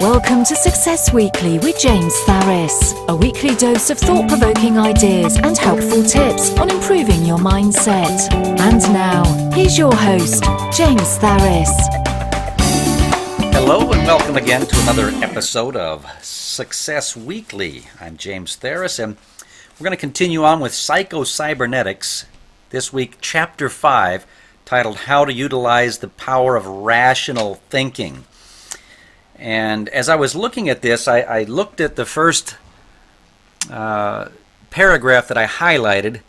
Welcome to Success Weekly with James Tharris, a weekly dose of thought-provoking ideas and helpful tips on improving your mindset. And now, here's your host, James Tharris. Hello and welcome again to another episode of Success Weekly. I'm James Tharris and we're going to continue on with Psycho-Cybernetics. This week, Chapter 5, titled How to Utilize the Power of Rational Thinking. And as I was looking at this, I looked at the first paragraph that I highlighted,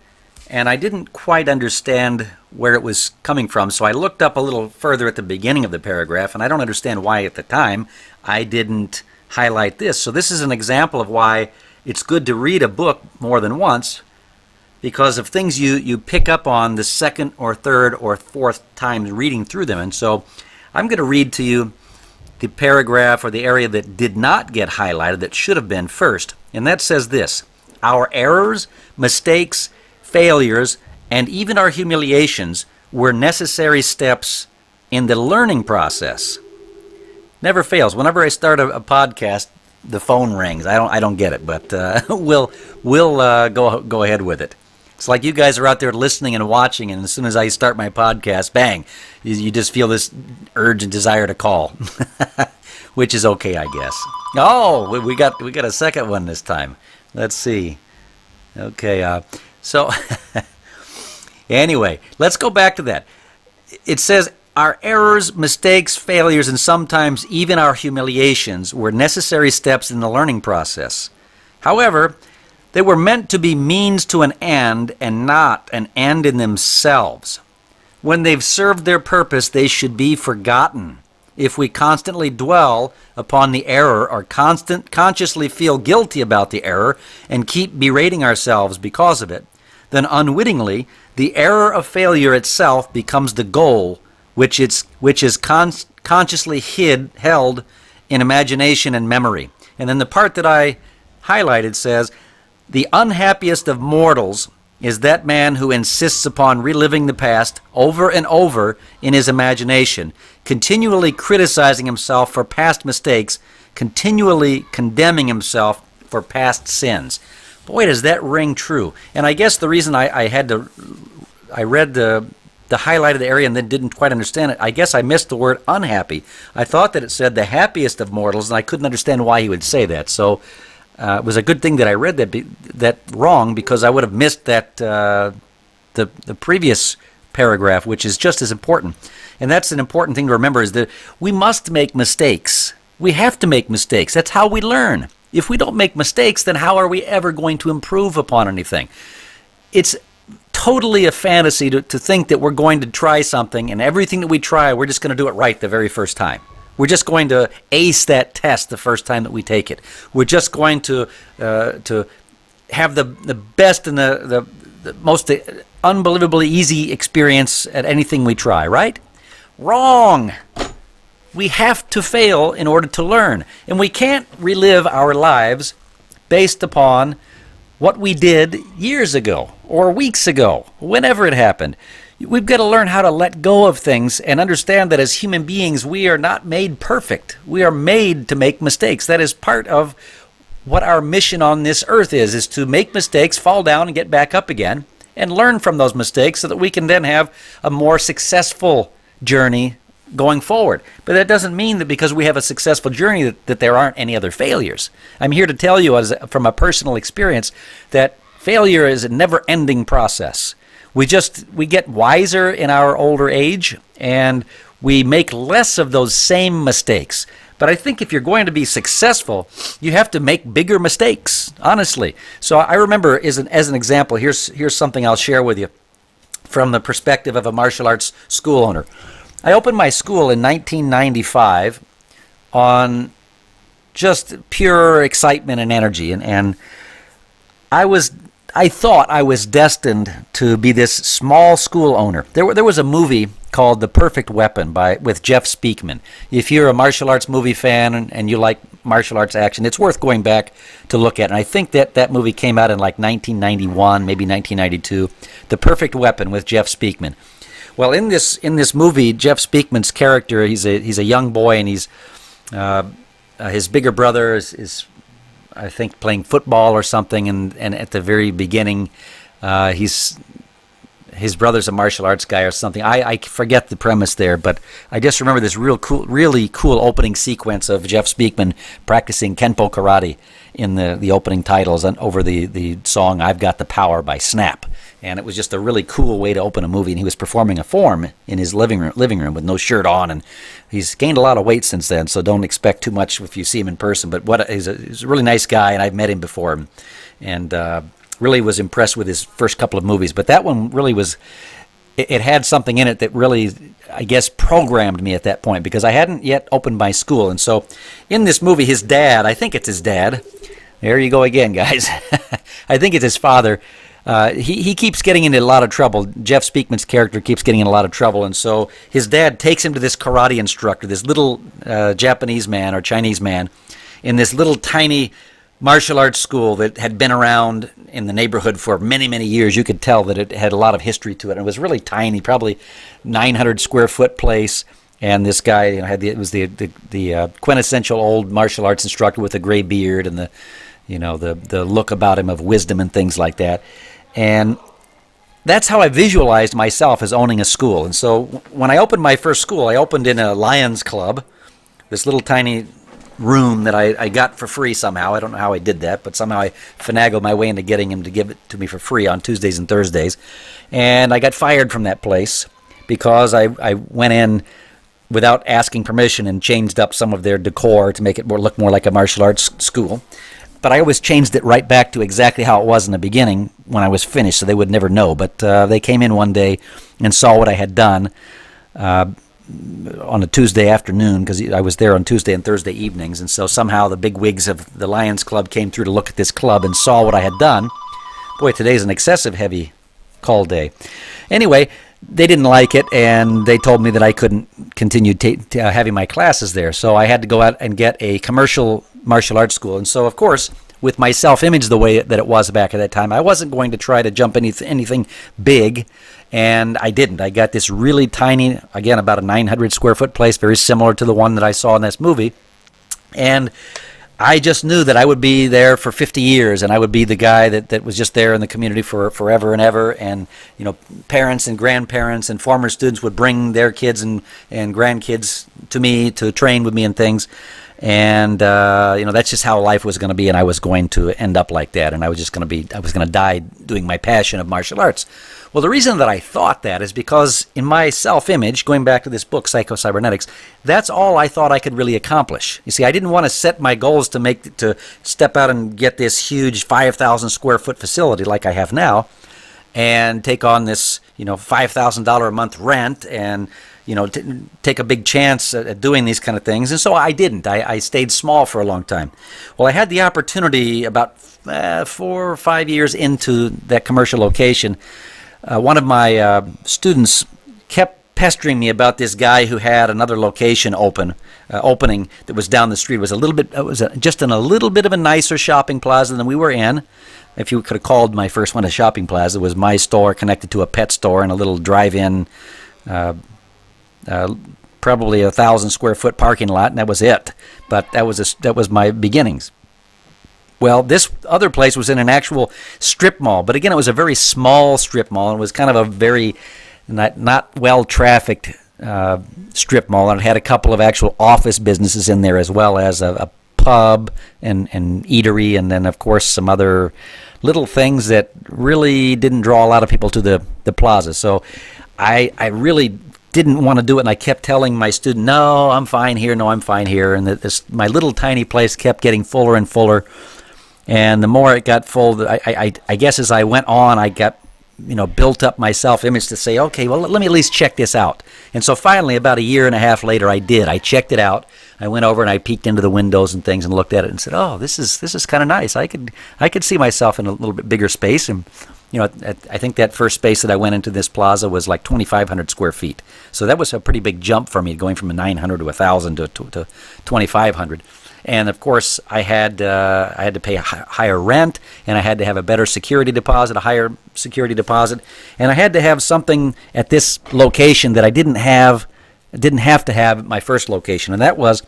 and I didn't quite understand where it was coming from. So I looked up a little further at the beginning of the paragraph, and I don't understand why at the time I didn't highlight this. So this is an example of why it's good to read a book more than once, because of things you pick up on the second or third or fourth time reading through them. And so I'm going to read to you the paragraph or the area that did not get highlighted that should have been first. And that says this: our errors, mistakes, failures, and even our humiliations were necessary steps in the learning process. Never fails. Whenever I start a podcast, the phone rings. I don't get it, but we'll go ahead with it. It's like you guys are out there listening and watching, and as soon as I start my podcast, bang, you just feel this urge and desire to call, which is okay, I guess. Oh, we got a second one this time. Let's see. Okay, so anyway, let's go back to that. It says, our errors, mistakes, failures, and sometimes even our humiliations were necessary steps in the learning process. However, they were meant to be means to an end and not an end in themselves. When they've served their purpose, they should be forgotten. If we constantly dwell upon the error or consciously feel guilty about the error and keep berating ourselves because of it, then unwittingly, the error of failure itself becomes the goal, which is consciously held in imagination and memory. And then the part that I highlighted says, the unhappiest of mortals is that man who insists upon reliving the past over and over in his imagination, continually criticizing himself for past mistakes, continually condemning himself for past sins. Boy, does that ring true. And I guess the reason I read the highlighted area and then didn't quite understand it, I guess I missed the word unhappy. I thought that it said the happiest of mortals, and I couldn't understand why he would say that. So it was a good thing that I read that wrong, because I would have missed that the previous paragraph, which is just as important. And that's an important thing to remember, is that we must make mistakes. We have to make mistakes. That's how we learn. If we don't make mistakes, then how are we ever going to improve upon anything? It's totally a fantasy to think that we're going to try something, and everything that we try, we're just going to do it right the very first time. We're just going to ace that test the first time that we take it. We're just going to have the best and the most unbelievably easy experience at anything we try, right? Wrong! We have to fail in order to learn. And we can't relive our lives based upon what we did years ago or weeks ago, whenever it happened. We've got to learn how to let go of things and understand that as human beings, we are not made perfect. We are made to make mistakes. That is part of what our mission on this earth is to make mistakes, fall down and get back up again, and learn from those mistakes so that we can then have a more successful journey going forward. But that doesn't mean that because we have a successful journey that there aren't any other failures. I'm here to tell you from a personal experience that failure is a never-ending process. We get wiser in our older age, and we make less of those same mistakes. But I think if you're going to be successful, you have to make bigger mistakes, honestly. So I remember, as an example, here's something I'll share with you from the perspective of a martial arts school owner. I opened my school in 1995 on just pure excitement and energy, and I thought I was destined to be this small school owner. There was a movie called The Perfect Weapon with Jeff Speakman. If you're a martial arts movie fan and you like martial arts action, it's worth going back to look at. And I think that movie came out in like 1991, maybe 1992. The Perfect Weapon with Jeff Speakman. Well, in this movie, Jeff Speakman's character, he's a young boy, and he's his bigger brother is I think playing football or something, and at the very beginning, his brother's a martial arts guy or something. I forget the premise there, but I just remember this really cool opening sequence of Jeff Speakman practicing Kenpo karate in the opening titles and over the song "I've Got the Power" by Snap. And it was just a really cool way to open a movie. And he was performing a form in his living room with no shirt on. And he's gained a lot of weight since then, so don't expect too much if you see him in person. But he's a really nice guy, and I've met him before. And really was impressed with his first couple of movies. But that one really was, it had something in it that really, I guess, programmed me at that point, because I hadn't yet opened my school. And so in this movie, his dad, I think it's his dad. There you go again, guys. I think it's his father. He keeps getting into a lot of trouble. Jeff Speakman's character keeps getting in a lot of trouble, and so his dad takes him to this karate instructor, this little Japanese man or Chinese man, in this little tiny martial arts school that had been around in the neighborhood for many, many years. You could tell that it had a lot of history to it. And it was really tiny, probably 900 square foot place. And this guy, was the quintessential old martial arts instructor with a gray beard and the look about him of wisdom and things like that. And that's how I visualized myself as owning a school. And so when I opened my first school, I opened in a Lions Club, this little tiny room that I got for free somehow. I don't know how I did that, but somehow I finagled my way into getting him to give it to me for free on Tuesdays and Thursdays. And I got fired from that place because I went in without asking permission and changed up some of their decor to make it look more like a martial arts school. But I always changed it right back to exactly how it was in the beginning when I was finished, so they would never know. But they came in one day and saw what I had done on a Tuesday afternoon, because I was there on Tuesday and Thursday evenings. And so somehow the big wigs of the Lions Club came through to look at this club and saw what I had done. Boy, today's an excessive heavy call day. Anyway, they didn't like it, and they told me that I couldn't continue having my classes there. So I had to go out and get a commercial martial arts school. And so, of course, with my self-image the way that it was back at that time, I wasn't going to try to jump anything big, and I didn't. I got this really tiny, again, about a 900 square foot place, very similar to the one that I saw in this movie. And I just knew that I would be there for 50 years, and I would be the guy that was just there in the community for forever and ever. And parents and grandparents and former students would bring their kids and grandkids to me to train with me and things. And that's just how life was going to be, and I was going to end up like that, and I was going to die doing my passion of martial arts. Well, the reason that I thought that is because in my self-image, going back to this book, Psycho-Cybernetics, that's all I thought I could really accomplish. You see, I didn't want to set my goals to step out and get this huge 5,000 square foot facility like I have now, and take on this $5,000 a month rent and take a big chance at doing these kind of things. And so I didn't. I stayed small for a long time. Well, I had the opportunity about 4 or 5 years into that commercial location. One of my students kept pestering me about this guy who had another location opening that was down the street. It was just in a little bit of a nicer shopping plaza than we were in. If you could have called my first one a shopping plaza, it was my store connected to a pet store and a little drive-in, probably 1,000 square foot parking lot, and that was it. But that was my beginnings. Well, this other place was in an actual strip mall, but again, it was a very small strip mall, and it was kind of a very not well-trafficked strip mall, and it had a couple of actual office businesses in there, as well as a pub and eatery, and then, of course, some other little things that really didn't draw a lot of people to the plaza. So I really didn't want to do it, and I kept telling my student, no, I'm fine here, and my little tiny place kept getting fuller and fuller. And the more it got full, I guess as I went on, I got, built up my self-image to say, okay, well, let me at least check this out. And so finally, about a year and a half later, I did. I checked it out. I went over and I peeked into the windows and things and looked at it and said, oh, this is kind of nice. I could see myself in a little bit bigger space. And I think that first space that I went into this plaza was like 2,500 square feet. So that was a pretty big jump for me, going from a 900 to 1,000 to 2,500. And of course, I had to pay higher rent, and I had to have a better security deposit, a higher security deposit, and I had to have something at this location that I didn't have to have at my first location, and that was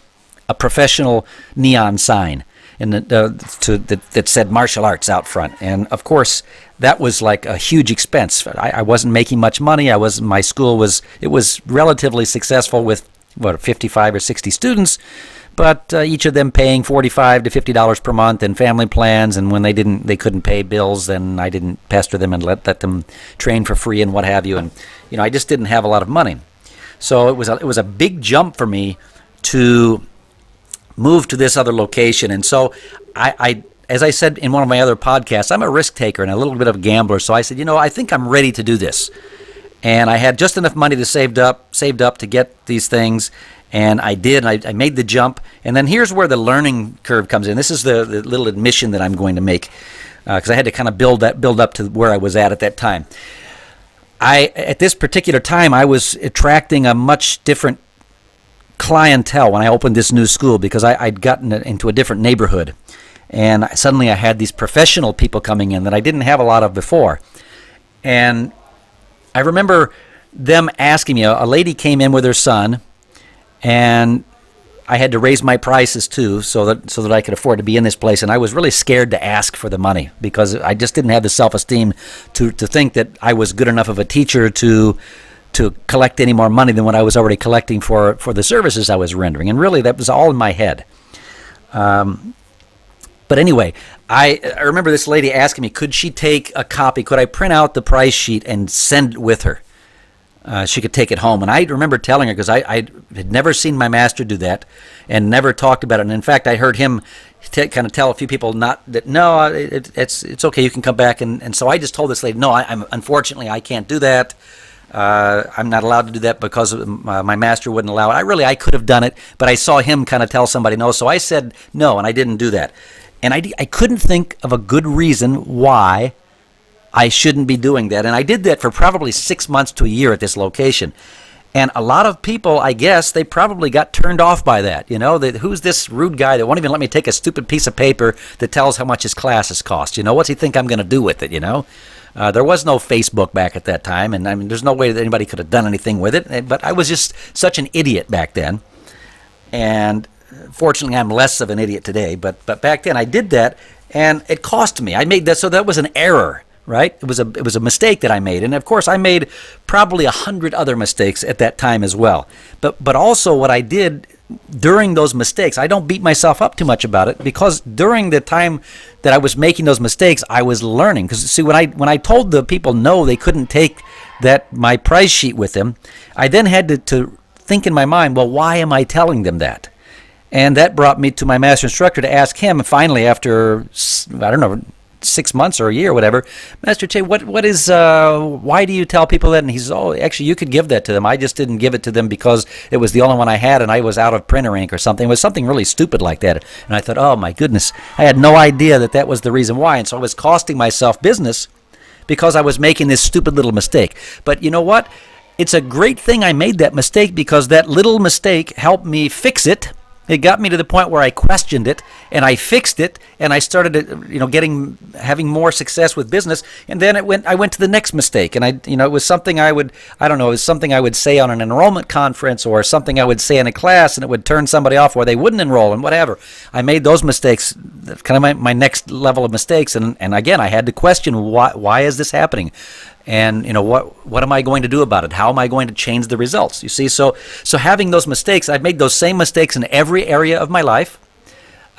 a professional neon sign that said martial arts out front. And of course, that was like a huge expense. I wasn't making much money. My school was relatively successful with 55 or 60 students, but each of them paying $45 to $50 per month in family plans. And when they couldn't pay bills, then I didn't pester them and let them train for free and what have you. And I just didn't have a lot of money. So it was a big jump for me to move to this other location. And so I as I said in one of my other podcasts, I'm a risk taker and a little bit of a gambler. So I said, I think I'm ready to do this. And I had just enough money to saved up to get these things. And I did. I made the jump. And then here's where the learning curve comes in. This is the little admission that I'm going to make, because I had to kind of build up to where I was at that time. At this particular time, I was attracting a much different clientele when I opened this new school, because I'd gotten into a different neighborhood. And suddenly I had these professional people coming in that I didn't have a lot of before. And I remember them asking me, a lady came in with her son, and I had to raise my prices too so that I could afford to be in this place. And I was really scared to ask for the money, because I just didn't have the self-esteem to think that I was good enough of a teacher to collect any more money than what I was already collecting for the services I was rendering. And really, that was all in my head. But anyway, I remember this lady asking me, could she take a copy? Could I print out the price sheet and send it with her? She could take it home. And I remember telling her, because I had never seen my master do that and never talked about it. And in fact, I heard him kind of tell a few people it's okay, you can come back. And so I just told this lady, no, unfortunately, I can't do that. I'm not allowed to do that because my master wouldn't allow it. I could have done it, but I saw him kind of tell somebody no. So I said no, and I didn't do that. And I couldn't think of a good reason why I shouldn't be doing that. And I did that for probably 6 months to a year at this location. And a lot of people, I guess, they probably got turned off by that. Who's this rude guy that won't even let me take a stupid piece of paper that tells how much his classes cost? What's he think I'm going to do with it, There was no Facebook back at that time, and I mean, there's no way that anybody could have done anything with it. But I was just such an idiot back then. And fortunately, I'm less of an idiot today. But back then, I did that, and it cost me. I made that, so that was an error. Right? It was a mistake that I made. And of course, I made probably 100 other mistakes at that time as well. But also what I did during those mistakes, I don't beat myself up too much about it, because during the time that I was making those mistakes, I was learning. Because see, when I told the people no, they couldn't take my price sheet with them, I then had to think in my mind, well, why am I telling them that? And that brought me to my master instructor to ask him, finally, after, 6 months or a year or whatever, Master Che, what is, why do you tell people that? And he says, actually, you could give that to them. I just didn't give it to them because it was the only one I had and I was out of printer ink or something. It was something really stupid like that. And I thought, oh my goodness, I had no idea that was the reason why. And so I was costing myself business because I was making this stupid little mistake. But you know what? It's a great thing I made that mistake, because that little mistake helped me fix it. It got me to the point where I questioned it, and I fixed it, and I started, having more success with business. And then I went to the next mistake, and it was something it was something I would say on an enrollment conference, or something I would say in a class, and it would turn somebody off, or they wouldn't enroll, and whatever. I made those mistakes, kind of my next level of mistakes, and again, I had to question why is this happening. And what am I going to do about it? How am I going to change the results? You see, so having those mistakes, I've made those same mistakes in every area of my life.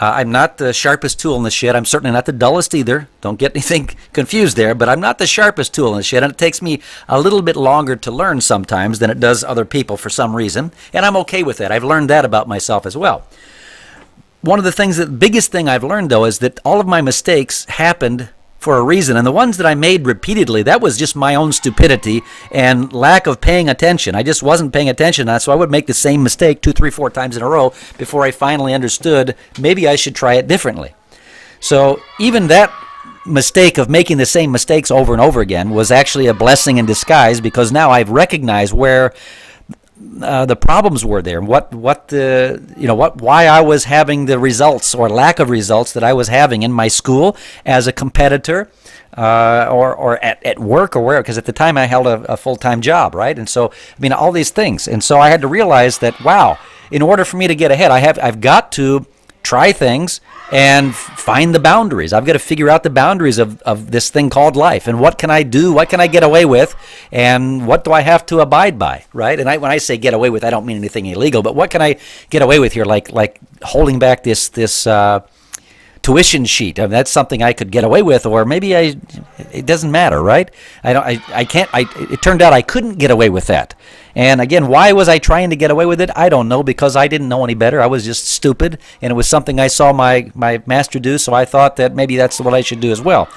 I'm not the sharpest tool in the shed. I'm certainly not the dullest either. Don't get anything confused there. But I'm not the sharpest tool in the shed, and it takes me a little bit longer to learn sometimes than it does other people for some reason. And I'm okay with that. I've learned that about myself as well. One of the biggest thing I've learned, though, is that all of my mistakes happened for a reason. And the ones that I made repeatedly, that was just my own stupidity and lack of paying attention. I just wasn't paying attention. So I would make the same mistake 2, 3, 4 times in a row before I finally understood maybe I should try it differently. So even that mistake of making the same mistakes over and over again was actually a blessing in disguise, because now I've recognized where the problems were there, why I was having the results or lack of results that I was having in my school as a competitor, or at work or where, because at the time I held a full-time job, right? And so, all these things. And so I had to realize that, wow, in order for me to get ahead, I've got to try things and find the boundaries. I've got to figure out the boundaries of this thing called life, and what can I do, what can I get away with, and what do I have to abide by, right? And when I say get away with, I don't mean anything illegal, but what can I get away with here, like holding back this tuition sheet. I mean, that's something I could get away with, or maybe it doesn't matter, right? It turned out I couldn't get away with that. And again, why was I trying to get away with it? I don't know, because I didn't know any better. I was just stupid, and it was something I saw my master do, so I thought that maybe that's what I should do as well.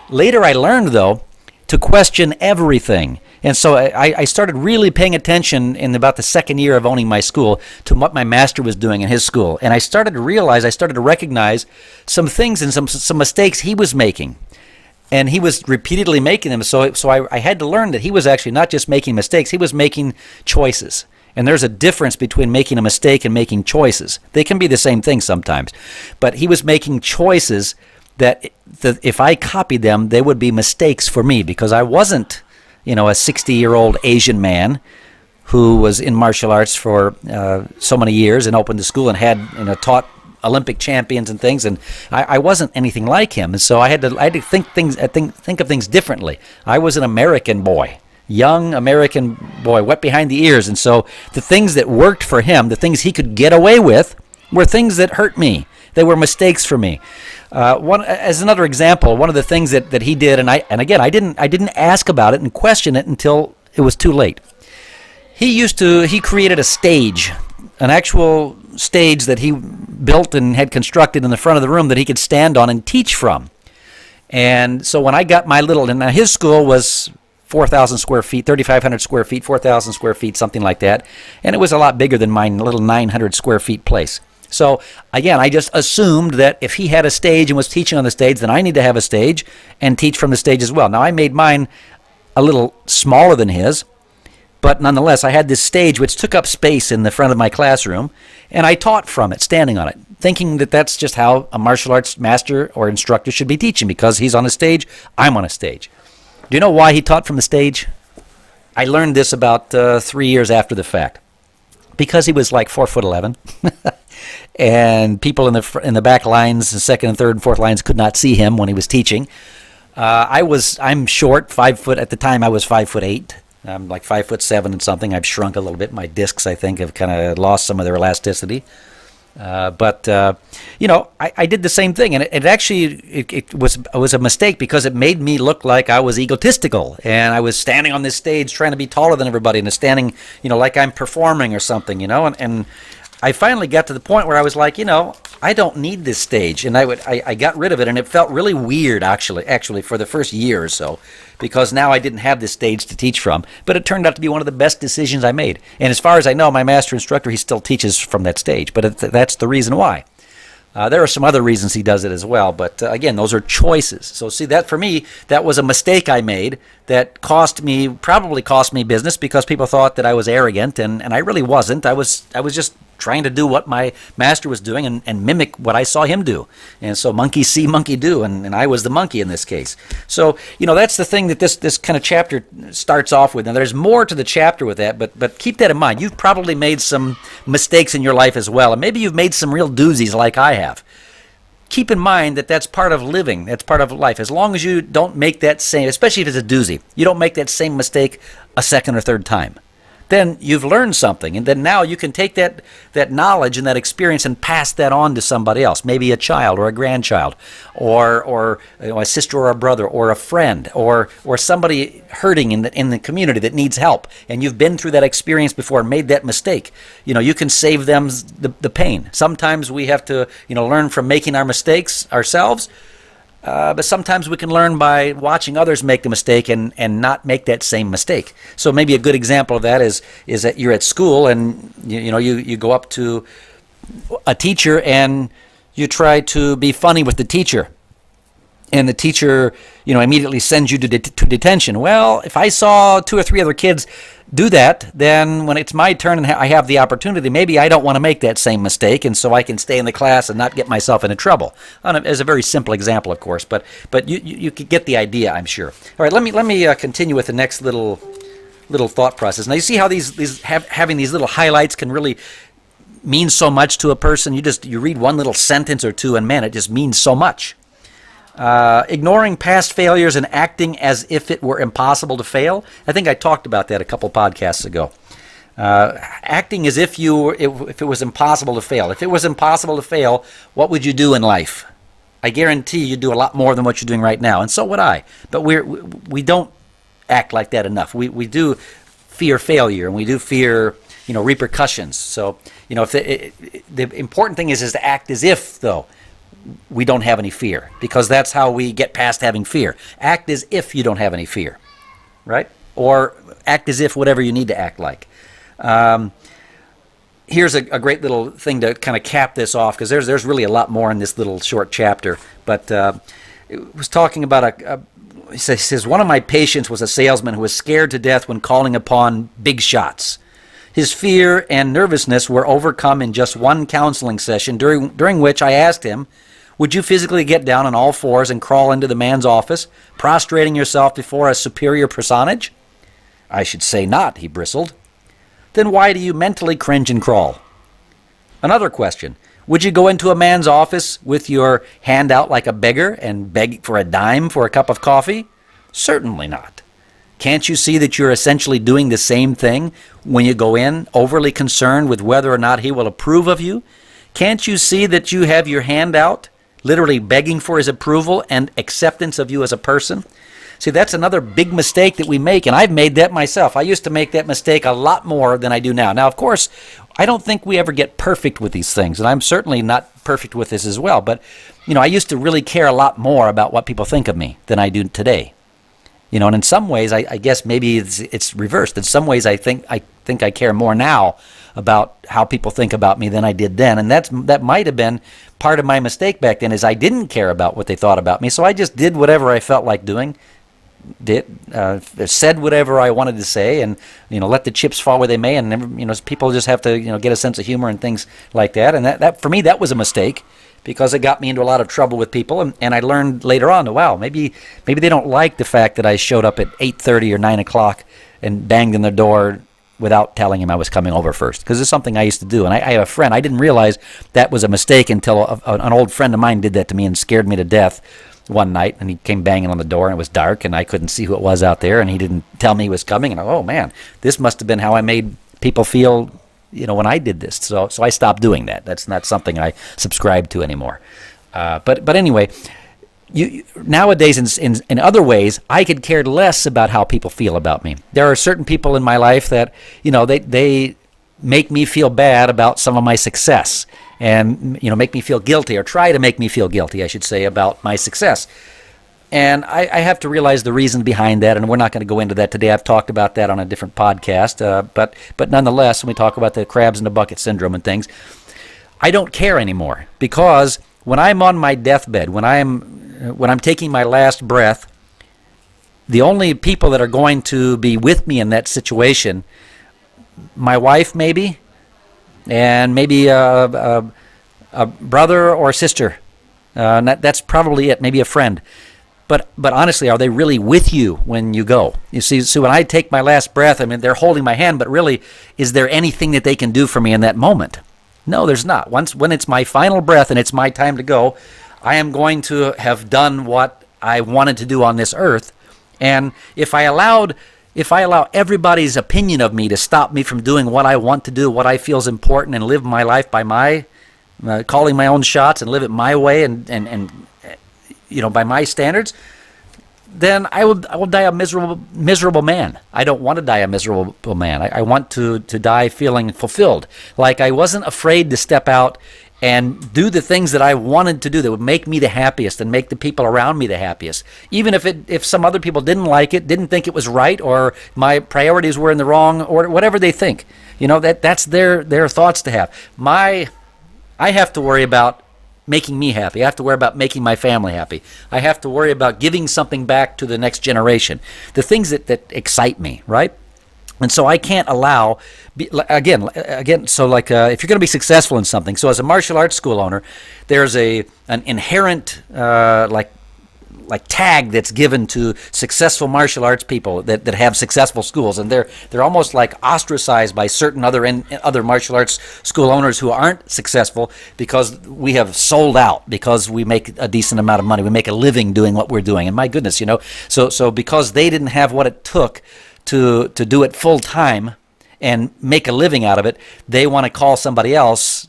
Later I learned, though, to question everything. And so I started really paying attention in about the second year of owning my school to what my master was doing in his school. And I started to recognize some things and some mistakes he was making. And he was repeatedly making them. So I had to learn that he was actually not just making mistakes, he was making choices. And there's a difference between making a mistake and making choices. They can be the same thing sometimes. But he was making choices that if I copied them, they would be mistakes for me, because I wasn't, a 60-year-old Asian man who was in martial arts for so many years and opened a school and had taught Olympic champions and things, and I wasn't anything like him. And so I had to think of things differently. I was an American boy, young American boy, wet behind the ears, and so the things that worked for him, the things he could get away with, were things that hurt me. They were mistakes for me. As another example, one of the things that he did, and again I didn't ask about it and question it until it was too late. He created a stage, an actual stage that he built and had constructed in the front of the room that he could stand on and teach from. And so when I got my and his school was 4,000 square feet, 3,500 square feet, 4,000 square feet, something like that, and it was a lot bigger than my little 900 square feet place. So, again, I just assumed that if he had a stage and was teaching on the stage, then I need to have a stage and teach from the stage as well. Now, I made mine a little smaller than his, but nonetheless, I had this stage which took up space in the front of my classroom, and I taught from it, standing on it, thinking that that's just how a martial arts master or instructor should be teaching, because he's on a stage, I'm on a stage. Do you know why he taught from the stage? I learned this about 3 years after the fact. Because he was like 4'11", and people in the back lines, the second and third and fourth lines, could not see him when he was teaching. I'm short, 5 foot at the time. I was 5'8". I'm like 5'7" and something. I've shrunk a little bit. My discs, I think, have kind of lost some of their elasticity. But I did the same thing, and it was a mistake, because it made me look like I was egotistical, and I was standing on this stage trying to be taller than everybody, and standing, like I'm performing or something, and I finally got to the point where I was like, I don't need this stage, and I got rid of it, and it felt really weird actually for the first year or so, because now I didn't have this stage to teach from. But it turned out to be one of the best decisions I made. And as far as I know, my master instructor, he still teaches from that stage, but that's the reason why. There are some other reasons he does it as well, but again, those are choices. So see, that for me, that was a mistake I made that probably cost me business, because people thought that I was arrogant, and I really wasn't. I was just trying to do what my master was doing and mimic what I saw him do. And so monkey see, monkey do, and I was the monkey in this case. So, that's the thing that this kind of chapter starts off with. Now, there's more to the chapter with that, but keep that in mind. You've probably made some mistakes in your life as well, and maybe you've made some real doozies like I have. Keep in mind that that's part of living. That's part of life. As long as you don't make that same, especially if it's a doozy, you don't make that same mistake a second or third time. Then you've learned something, and then now you can take that knowledge and that experience and pass that on to somebody else, maybe a child or a grandchild, or a sister or a brother or a friend, or somebody hurting in the community that needs help, and you've been through that experience before and made that mistake. You can save them the pain. Sometimes we have to learn from making our mistakes ourselves. But sometimes we can learn by watching others make the mistake and not make that same mistake. So maybe a good example of that is that you're at school, and you go up to a teacher and you try to be funny with the teacher. And the teacher, immediately sends you to detention. Well, if I saw 2 or 3 other kids do that, then when it's my turn and I have the opportunity, maybe I don't want to make that same mistake, and so I can stay in the class and not get myself into trouble. As a very simple example, of course, but you could get the idea, I'm sure. All right, let me continue with the next little thought process. Now, you see how having these little highlights can really means so much to a person. You read one little sentence or two, and man, it just means so much. Ignoring past failures and acting as if it were impossible to fail. I think I talked about that a couple podcasts ago. Acting as if it was impossible to fail. If it was impossible to fail, what would you do in life? I guarantee you'd do a lot more than what you're doing right now, and so would I. But we don't act like that enough. We do fear failure, and we do fear repercussions. So if the important thing is to act as if, though, we don't have any fear, because that's how we get past having fear. Act as if you don't have any fear, right? Or act as if whatever you need to act like. Here's a great little thing to kind of cap this off, because there's really a lot more in this little short chapter. But it was talking about he says, one of my patients was a salesman who was scared to death when calling upon big shots. His fear and nervousness were overcome in just one counseling session, during which I asked him, would you physically get down on all fours and crawl into the man's office, prostrating yourself before a superior personage? I should say not, he bristled. Then why do you mentally cringe and crawl? Another question. Would you go into a man's office with your hand out like a beggar and beg for a dime for a cup of coffee? Certainly not. Can't you see that you're essentially doing the same thing when you go in, overly concerned with whether or not he will approve of you? Can't you see that you have your hand out, literally begging for his approval and acceptance of you as a person? See, that's another big mistake that we make, and I've made that myself. I used to make that mistake a lot more than I do now. Now, of course, I don't think we ever get perfect with these things, and I'm certainly not perfect with this as well. But, I used to really care a lot more about what people think of me than I do today. And in some ways, I guess maybe it's reversed. In some ways, I think I care more now about how people think about me than I did then, and that might have been part of my mistake back then. Is I didn't care about what they thought about me, so I just did whatever I felt like doing. Said whatever I wanted to say, and let the chips fall where they may, and people just have to get a sense of humor and things like that. And that for me, that was a mistake, because it got me into a lot of trouble with people, and I learned later on, wow, maybe they don't like the fact that I showed up at 8:30 or 9 o'clock and banged on their door without telling him I was coming over first, because it's something I used to do. And I have a friend, I didn't realize that was a mistake until an old friend of mine did that to me and scared me to death one night, and he came banging on the door, and it was dark, and I couldn't see who it was out there, and he didn't tell me he was coming, and oh man, this must have been how I made people feel, when I did this. So I stopped doing that. That's not something I subscribe to anymore. But anyway, nowadays in other ways, I could care less about how people feel about me. There are certain people in my life that they make me feel bad about some of my success, and make me feel guilty, or try to make me feel guilty, I should say, about my success. And I have to realize the reason behind that, and we're not going to go into that today. I've talked about that on a different podcast, but nonetheless, when we talk about the crabs in the bucket syndrome and things, I don't care anymore, because when I'm on my deathbed, when I'm taking my last breath, the only people that are going to be with me in that situation, my wife maybe, and maybe a brother or a sister. That's probably it. Maybe a friend. But honestly, are they really with you when you go? You see, so when I take my last breath, they're holding my hand, but really, is there anything that they can do for me in that moment? No, there's not. When it's my final breath and it's my time to go, I am going to have done what I wanted to do on this earth. And if I allow everybody's opinion of me to stop me from doing what I want to do, what I feel is important, and live my life by my calling my own shots and live it my way, and by my standards, then I will die a miserable man. I don't want to die a miserable man. I want to die feeling fulfilled, like I wasn't afraid to step out and do the things that I wanted to do that would make me the happiest and make the people around me the happiest. Even if some other people didn't like it, didn't think it was right, or my priorities were in the wrong, or whatever they think. That's their thoughts to have. I have to worry about making me happy. I have to worry about making my family happy. I have to worry about giving something back to the next generation. The things that excite me, right? And so I can't allow, again. So if you're going to be successful in something, so as a martial arts school owner, there's an inherent like tag that's given to successful martial arts people that have successful schools, and they're almost like ostracized by certain other martial arts school owners who aren't successful because we have sold out, because we make a decent amount of money, we make a living doing what we're doing, and my goodness, so because they didn't have what it took to do it full time and make a living out of it, they want to call somebody else,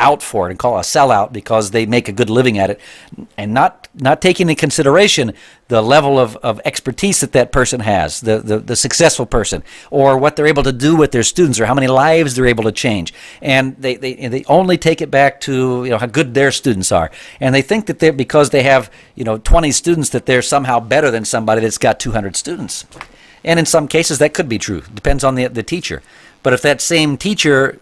out for it and call a sellout because they make a good living at it, and not taking into consideration the level of expertise that person has, the successful person, or what they're able to do with their students, or how many lives they're able to change. And they only take it back to how good their students are, and they think that because they have 20 students that they're somehow better than somebody that's got 200 students. And in some cases that could be true. Depends on the teacher. But if that same teacher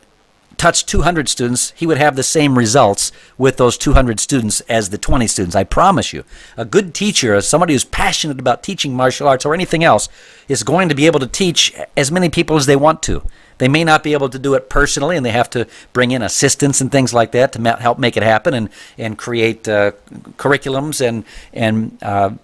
touched 200 students, he would have the same results with those 200 students as the 20 students. I promise you. A good teacher, somebody who's passionate about teaching martial arts or anything else, is going to be able to teach as many people as they want to. They may not be able to do it personally, and they have to bring in assistants and things like that to help make it happen, and create curriculums and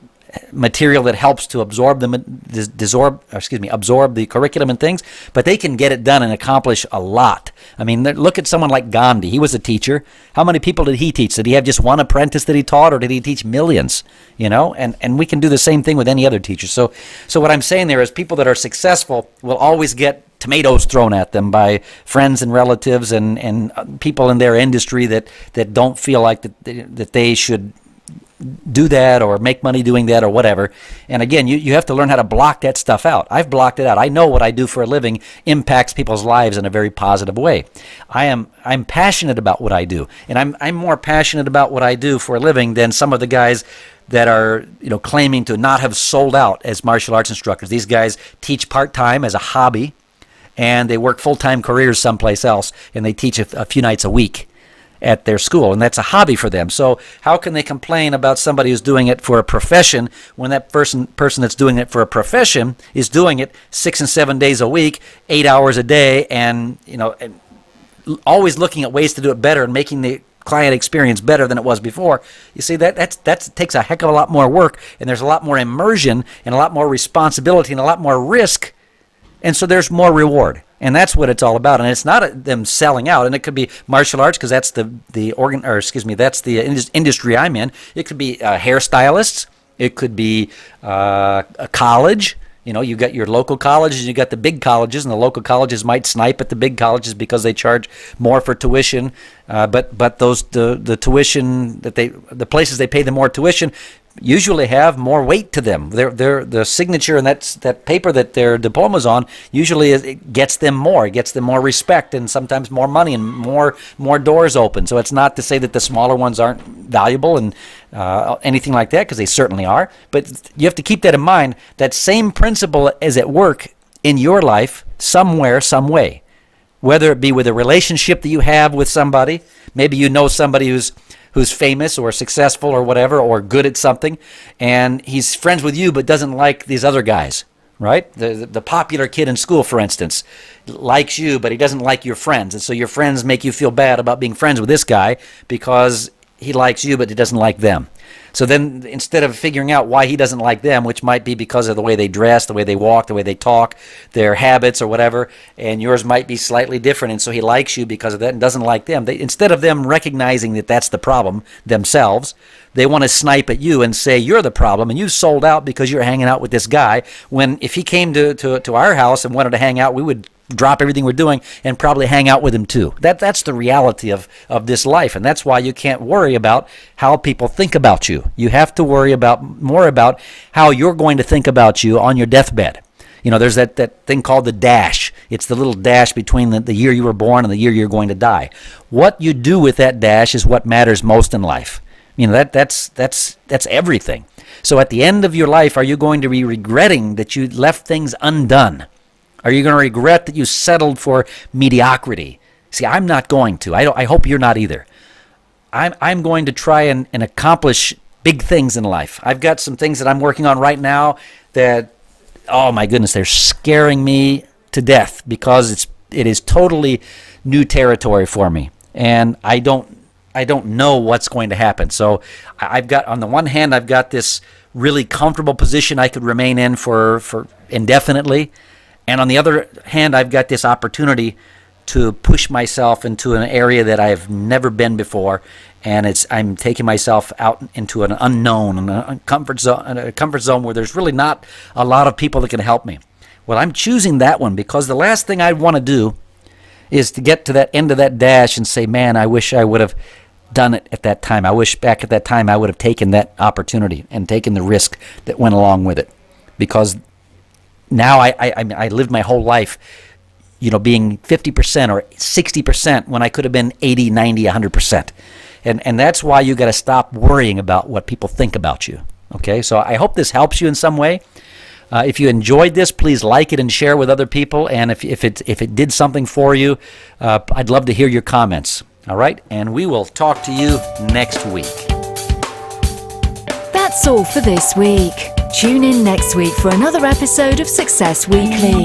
material that helps to absorb the curriculum and things, but they can get it done and accomplish a lot. I mean, look at someone like Gandhi. He was a teacher. How many people did he teach? Did he have just one apprentice that he taught, or did he teach millions? And we can do the same thing with any other teacher. So what I'm saying there is, people that are successful will always get tomatoes thrown at them by friends and relatives and people in their industry that don't feel like that they should do that or make money doing that or whatever. And again, you have to learn how to block that stuff out. I've blocked it out. I know what I do for a living impacts people's lives in a very positive way. I'm passionate about what I do, and I'm more passionate about what I do for a living than some of the guys that are claiming to not have sold out as martial arts instructors. These guys teach part-time as a hobby, and they work full-time careers someplace else, and they teach a few nights a week at their school, and that's a hobby for them. So how can they complain about somebody who's doing it for a profession when that person that's doing it for a profession is doing it 6 and 7 days a week, 8 hours a day, and and always looking at ways to do it better and making the client experience better than it was before? You see, that takes a heck of a lot more work, and there's a lot more immersion and a lot more responsibility and a lot more risk, and so there's more reward. And that's what it's all about. And it's not them selling out. And it could be martial arts, because that's that's the industry I'm in. It could be hairstylists. It could be a college. You got your local colleges, you got the big colleges, and the local colleges might snipe at the big colleges because they charge more for tuition. But the tuition the places they pay the more tuition usually have more weight to them. The signature and that paper that their diploma's on usually it gets them more. It gets them more respect and sometimes more money and more doors open. So it's not to say that the smaller ones aren't valuable and anything like that, because they certainly are. But you have to keep that in mind. That same principle is at work in your life somewhere, some way. Whether it be with a relationship that you have with somebody, maybe you know somebody who's famous or successful or whatever, or good at something, and he's friends with you but doesn't like these other guys, right? The popular kid in school, for instance, likes you, but he doesn't like your friends, and so your friends make you feel bad about being friends with this guy because he likes you but he doesn't like them. So then, instead of figuring out why he doesn't like them, which might be because of the way they dress, the way they walk, the way they talk, their habits or whatever, and yours might be slightly different, and so he likes you because of that and doesn't like them. Instead of them recognizing that that's the problem themselves, they want to snipe at you and say you're the problem and you sold out because you're hanging out with this guy, when if he came to our house and wanted to hang out, we would drop everything we're doing and probably hang out with him too. That's the reality of this life, and that's why you can't worry about how people think about you. You have to worry more about how you're going to think about you on your deathbed. There's that thing called the dash. It's the little dash between the year you were born and the year you're going to die. What you do with that dash is what matters most in life. That's everything. So at the end of your life, are you going to be regretting that you left things undone? Are you going to regret that you settled for mediocrity? See, I'm not going to. I hope you're not either. I'm going to try and accomplish big things in life. I've got some things that I'm working on right now that, oh my goodness, they're scaring me to death because it is totally new territory for me. And I don't I don't know what's going to happen. So I've got, on the one hand, I've got this really comfortable position I could remain in for indefinitely. And on the other hand, I've got this opportunity to push myself into an area that I've never been before. And I'm taking myself out into an unknown, a comfort zone where there's really not a lot of people that can help me. Well, I'm choosing that one because the last thing I'd want to do is to get to that end of that dash and say, man, I wish I would have done it at that time. I wish back at that time I would have taken that opportunity and taken the risk that went along with it. Because now I lived my whole life, being 50% or 60% when I could have been 80, 90, 100%. And that's why you got to stop worrying about what people think about you. Okay, so I hope this helps you in some way. If you enjoyed this, please like it and share with other people. And if it did something for you, I'd love to hear your comments. All right, and we will talk to you next week. That's all for this week. Tune in next week for another episode of Success Weekly.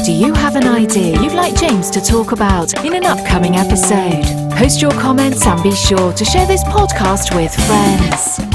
Do you have an idea you'd like James to talk about in an upcoming episode? Post your comments and be sure to share this podcast with friends.